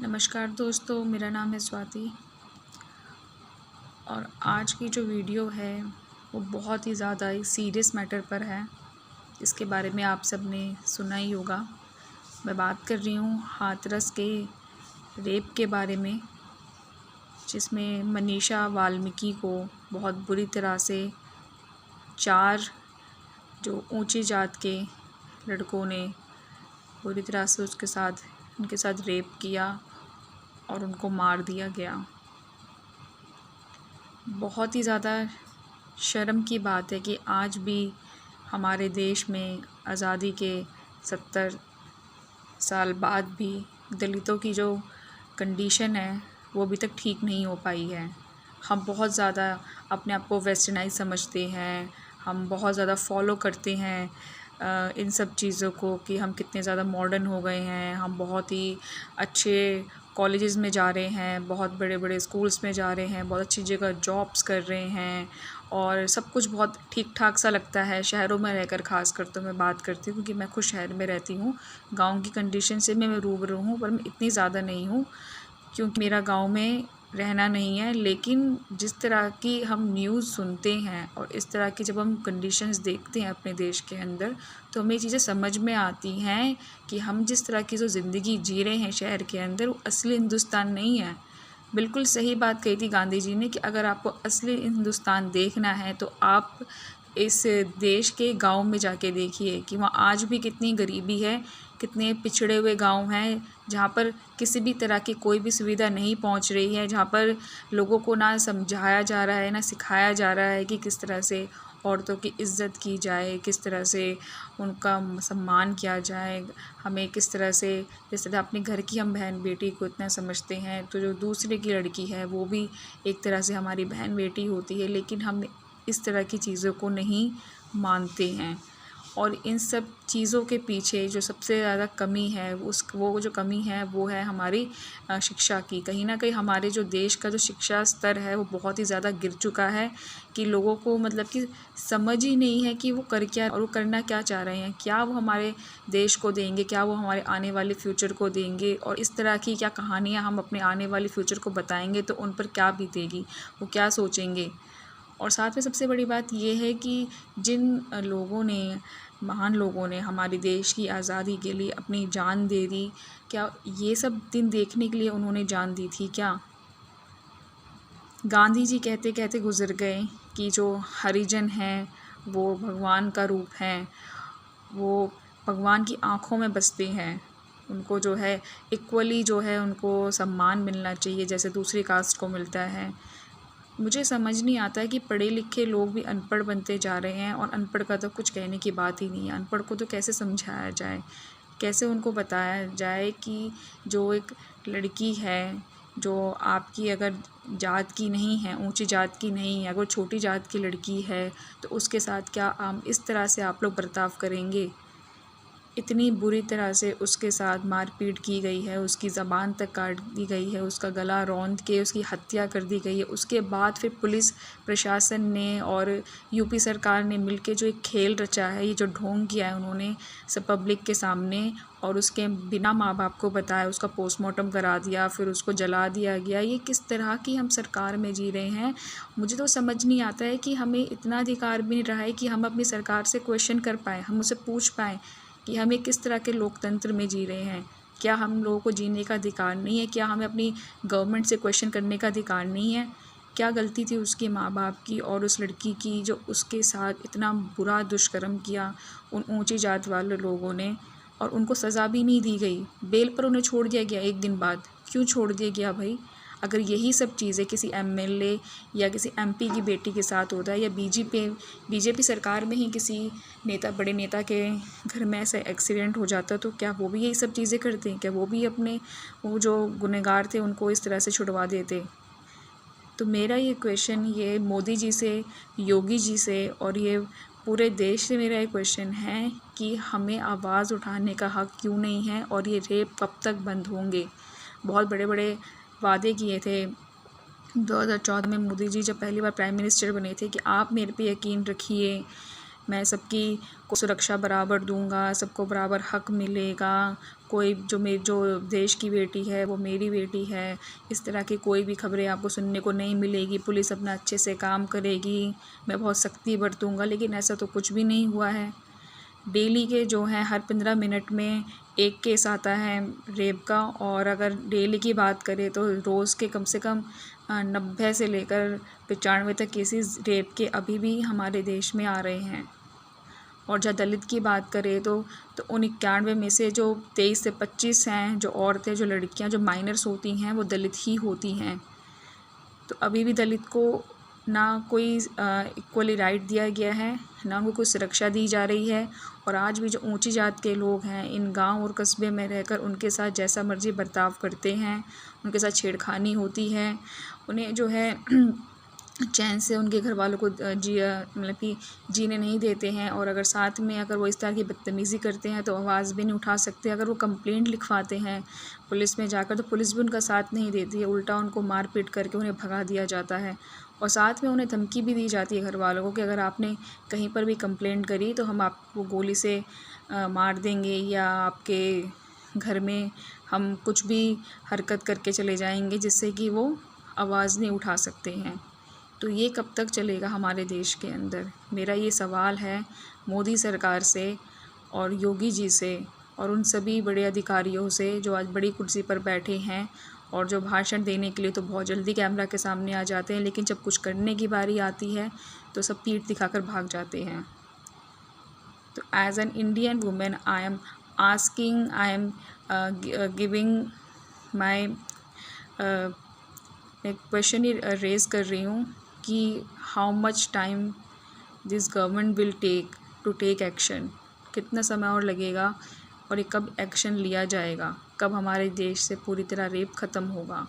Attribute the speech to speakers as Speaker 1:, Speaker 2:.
Speaker 1: नमस्कार दोस्तों, मेरा नाम है स्वाति और आज की जो वीडियो है वो बहुत ही ज़्यादा एक सीरियस मैटर पर है। इसके बारे में आप सब ने सुना ही होगा। मैं बात कर रही हूँ हाथरस के रेप के बारे में, जिसमें मनीषा वाल्मीकि को बहुत बुरी तरह से 4 जो ऊंची जात के लड़कों ने बुरी तरह से उनके साथ रेप किया और उनको मार दिया गया। बहुत ही ज़्यादा शर्म की बात है कि आज भी हमारे देश में आज़ादी के 70 साल बाद भी दलितों की जो कंडीशन है वो अभी तक ठीक नहीं हो पाई है। हम बहुत ज़्यादा अपने आप को वेस्टर्नाइज समझते हैं, हम बहुत ज़्यादा फॉलो करते हैं इन सब चीज़ों को कि हम कितने ज़्यादा मॉडर्न हो गए हैं। हम बहुत ही अच्छे कॉलेजेस में जा रहे हैं, बहुत बड़े बड़े स्कूल्स में जा रहे हैं, बहुत अच्छी जगह जॉब्स कर रहे हैं और सब कुछ बहुत ठीक ठाक सा लगता है। शहरों में रहकर ख़ासकर तो मैं बात करती हूँ क्योंकि मैं खुद शहर में रहती हूँ। गांव की कंडीशन से मैं रूबरू हूँ, पर मैं इतनी ज़्यादा नहीं हूँ क्योंकि मेरा गांव में रहना नहीं है। लेकिन जिस तरह की हम न्यूज़ सुनते हैं और इस तरह की जब हम कंडीशंस देखते हैं अपने देश के अंदर, तो हमें ये चीज़ें समझ में आती हैं कि हम जिस तरह की जो ज़िंदगी जी रहे हैं शहर के अंदर, वो असली हिंदुस्तान नहीं है। बिल्कुल सही बात कही थी गांधी जी ने कि अगर आपको असली हिंदुस्तान देखना है तो आप इस देश के गांव में जाके देखिए कि वहाँ आज भी कितनी गरीबी है, कितने पिछड़े हुए गांव हैं जहाँ पर किसी भी तरह की कोई भी सुविधा नहीं पहुँच रही है, जहाँ पर लोगों को ना समझाया जा रहा है ना सिखाया जा रहा है कि किस तरह से औरतों की इज़्ज़त की जाए, किस तरह से उनका सम्मान किया जाए। हमें किस तरह से, जिस तरह अपने घर की हम बहन बेटी को इतना समझते हैं, तो जो दूसरे की लड़की है वो भी एक तरह से हमारी बहन बेटी होती है। लेकिन हम इस तरह की चीज़ों को नहीं मानते हैं और इन सब चीज़ों के पीछे जो सबसे ज़्यादा कमी है वो जो कमी है वो है हमारी शिक्षा की। कहीं ना कहीं हमारे जो देश का जो शिक्षा स्तर है वो बहुत ही ज़्यादा गिर चुका है कि लोगों को मतलब कि समझ ही नहीं है कि वो कर क्या और वो करना क्या चाह रहे हैं। क्या वो हमारे देश को देंगे, क्या वो हमारे आने वाले फ्यूचर को देंगे, और इस तरह की क्या कहानियाँ हम अपने आने वाले फ्यूचर को बताएंगे तो उन पर क्या बीतेगी, वो क्या सोचेंगे। और साथ में सबसे बड़ी बात ये है कि जिन महान लोगों ने हमारे देश की आज़ादी के लिए अपनी जान दे दी, क्या ये सब दिन देखने के लिए उन्होंने जान दी थी क्या? गांधी जी कहते कहते गुज़र गए कि जो हरिजन हैं वो भगवान का रूप हैं, वो भगवान की आँखों में बसते हैं। उनको जो है इक्वली जो है उनको सम्मान मिलना चाहिए जैसे दूसरी कास्ट को मिलता है। मुझे समझ नहीं आता है कि पढ़े लिखे लोग भी अनपढ़ बनते जा रहे हैं और अनपढ़ का तो कुछ कहने की बात ही नहीं है। अनपढ़ को तो कैसे समझाया जाए, कैसे उनको बताया जाए कि जो एक लड़की है जो आपकी अगर जात की नहीं है, ऊंची जात की नहीं है, अगर छोटी जात की लड़की है तो उसके साथ क्या इस तरह से आप लोग बर्ताव करेंगे। इतनी बुरी तरह से उसके साथ मारपीट की गई है, उसकी ज़बान तक काट दी गई है, उसका गला रौंद के उसकी हत्या कर दी गई है। उसके बाद फिर पुलिस प्रशासन ने और यूपी सरकार ने मिलके जो एक खेल रचा है, ये जो ढोंग किया है उन्होंने सब पब्लिक के सामने, और उसके बिना माँ बाप को बताया उसका पोस्टमार्टम करा दिया, फिर उसको जला दिया गया। ये किस तरह की हम सरकार में जी रहे हैं। मुझे तो समझ नहीं आता है कि हमें इतना अधिकार भी नहीं रहा है कि हम अपनी सरकार से क्वेश्चन कर पाएँ, हम उससे पूछ पाएँ कि हमें किस तरह के लोकतंत्र में जी रहे हैं। क्या हम लोगों को जीने का अधिकार नहीं है? क्या हमें अपनी गवर्नमेंट से क्वेश्चन करने का अधिकार नहीं है? क्या गलती थी उसके माँ बाप की और उस लड़की की जो उसके साथ इतना बुरा दुष्कर्म किया उन ऊंची जात वाले लोगों ने, और उनको सज़ा भी नहीं दी गई, बेल पर उन्हें छोड़ दिया गया 1 दिन बाद। क्यों छोड़ दिया गया भाई? अगर यही सब चीज़ें किसी एमएलए या किसी एमपी की बेटी के साथ होता है या बीजेपी सरकार में ही किसी बड़े नेता के घर में ऐसा एक्सीडेंट हो जाता, तो क्या वो भी यही सब चीज़ें करते हैं? क्या वो भी अपने वो जो गुनहगार थे उनको इस तरह से छुड़वा देते? तो मेरा ये क्वेश्चन ये मोदी जी से, योगी जी से और ये पूरे देश से मेरा एक क्वेश्चन है कि हमें आवाज़ उठाने का हक़ क्यों नहीं है और ये रेप कब तक बंद होंगे। बहुत बड़े बड़े वादे किए थे 2014 में मोदी जी जब पहली बार प्राइम मिनिस्टर बने थे कि आप मेरे पे यकीन रखिए, मैं सबकी को सुरक्षा बराबर दूंगा, सबको बराबर हक मिलेगा, कोई जो देश की बेटी है वो मेरी बेटी है, इस तरह की कोई भी खबरें आपको सुनने को नहीं मिलेगी, पुलिस अपना अच्छे से काम करेगी, मैं बहुत सख्ती बरतूंगा। लेकिन ऐसा तो कुछ भी नहीं हुआ है। डेली के जो हैं हर 15 मिनट में एक केस आता है रेप का, और अगर डेली की बात करें तो रोज़ के कम से कम 90 से लेकर 95 तक केसेस रेप के अभी भी हमारे देश में आ रहे हैं। और जब दलित की बात करें तो उन 91 में से जो 23 से 25 हैं, जो औरतें, जो लड़कियां, जो माइनर्स होती हैं, वो दलित ही होती हैं। तो अभी भी दलित को ना कोई इक्वली राइट दिया गया है, ना उनको कोई सुरक्षा दी जा रही है। और आज भी जो ऊंची जात के लोग हैं, इन गांव और कस्बे में रहकर उनके साथ जैसा मर्जी बर्ताव करते हैं, उनके साथ छेड़खानी होती है, उन्हें जो है चैन से उनके घर वालों को मतलब कि जीने नहीं देते हैं। और अगर साथ में अगर वो इस तरह की बदतमीज़ी करते हैं तो आवाज़ भी नहीं उठा सकते। अगर वो कंप्लेंट लिखवाते हैं पुलिस में जाकर तो पुलिस भी उनका साथ नहीं देती है, उल्टा उनको मार पीट करके उन्हें भगा दिया जाता है। और साथ में उन्हें धमकी भी दी जाती है घर वालों को कि अगर आपने कहीं पर भी कंप्लेंट करी तो हम आपको गोली से मार देंगे, या आपके घर में हम कुछ भी हरकत करके चले जाएंगे जिससे कि वो आवाज़ नहीं उठा सकते हैं। तो ये कब तक चलेगा हमारे देश के अंदर? मेरा ये सवाल है मोदी सरकार से और योगी जी से और उन सभी बड़े अधिकारियों से जो आज बड़ी कुर्सी पर बैठे हैं और जो भाषण देने के लिए तो बहुत जल्दी कैमरा के सामने आ जाते हैं, लेकिन जब कुछ करने की बारी आती है तो सब पीठ दिखाकर भाग जाते हैं। तो as an Indian women I am asking, I am giving my एक क्वेश्चन रेज़ कर रही हूँ कि how much time this government will take to take action, कितना समय और लगेगा और ये कब एक्शन लिया जाएगा, कब हमारे देश से पूरी तरह रेप ख़त्म होगा।